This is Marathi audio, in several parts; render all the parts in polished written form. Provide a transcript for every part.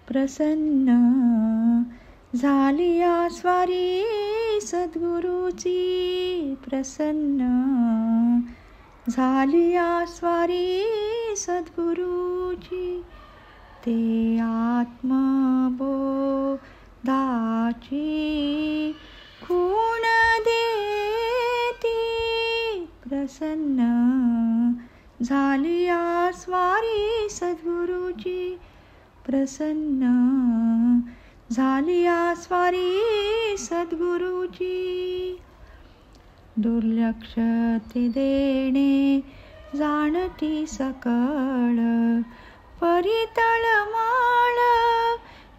प्रसन्न झालिया स्वारी सद्गुरूची, प्रसन्न झालिया स्वारी सद्गुरूची. ते आत्मबोधाची खूण देती, प्रसन्न झालिया स्वारी सद्गुरूची, प्रसन्न झालिया स्वारी सद्गुरूची. दुर्लक्ष ते देणे जाणती सकळ, परी तळमळ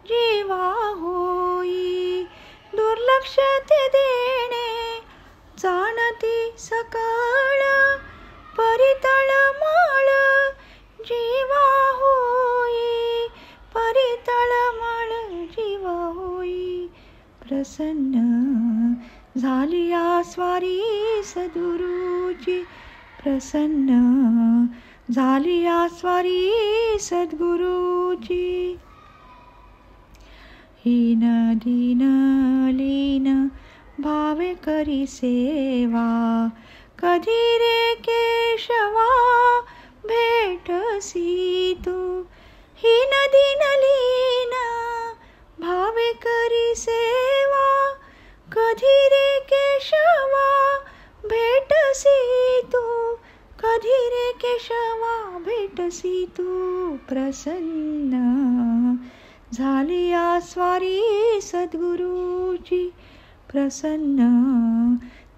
जीवा होई. दुर्लक्ष ते देणे जाणती सकळ, परी तळमळ जीवा होई. परी तळमळ जीवा होई. प्रसन्न झालिया स्वारी सद्गुरूची, प्रसन्न झालिया स्वारी सद्गुरूची. हीन दीन लीन भावे करी सेवा, कधी रे केशवा भेटसी तू. हीन दीन लीन भावे करी सेवा, कधी रे केशवा भेटसी तू. कधी रे केशवा भेटसी तू. प्रसन्न झालिया स्वारी सद्गुरूची, प्रसन्न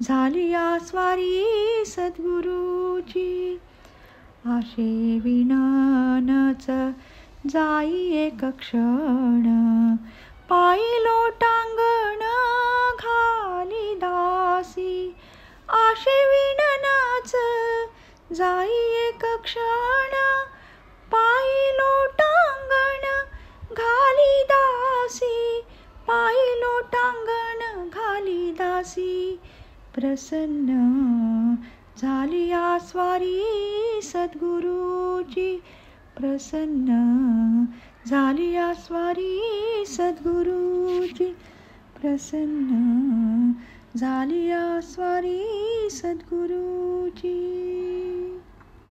झालिया स्वारी सद्गुरूची. आशे विणानच जाई एक क्षण, पायी लोटांगण घाली दासी. आशे विणानच जाई एक क्षण, पायी लोटांगण घाली दासी. पायी लोटांगण घाली दासी. प्रसन्न झालिया स्वारी सद्गुरूची, प्रसन्न झालिया स्वारी सद्गुरूची, प्रसन्न झालिया स्वारी सद्गुरूची.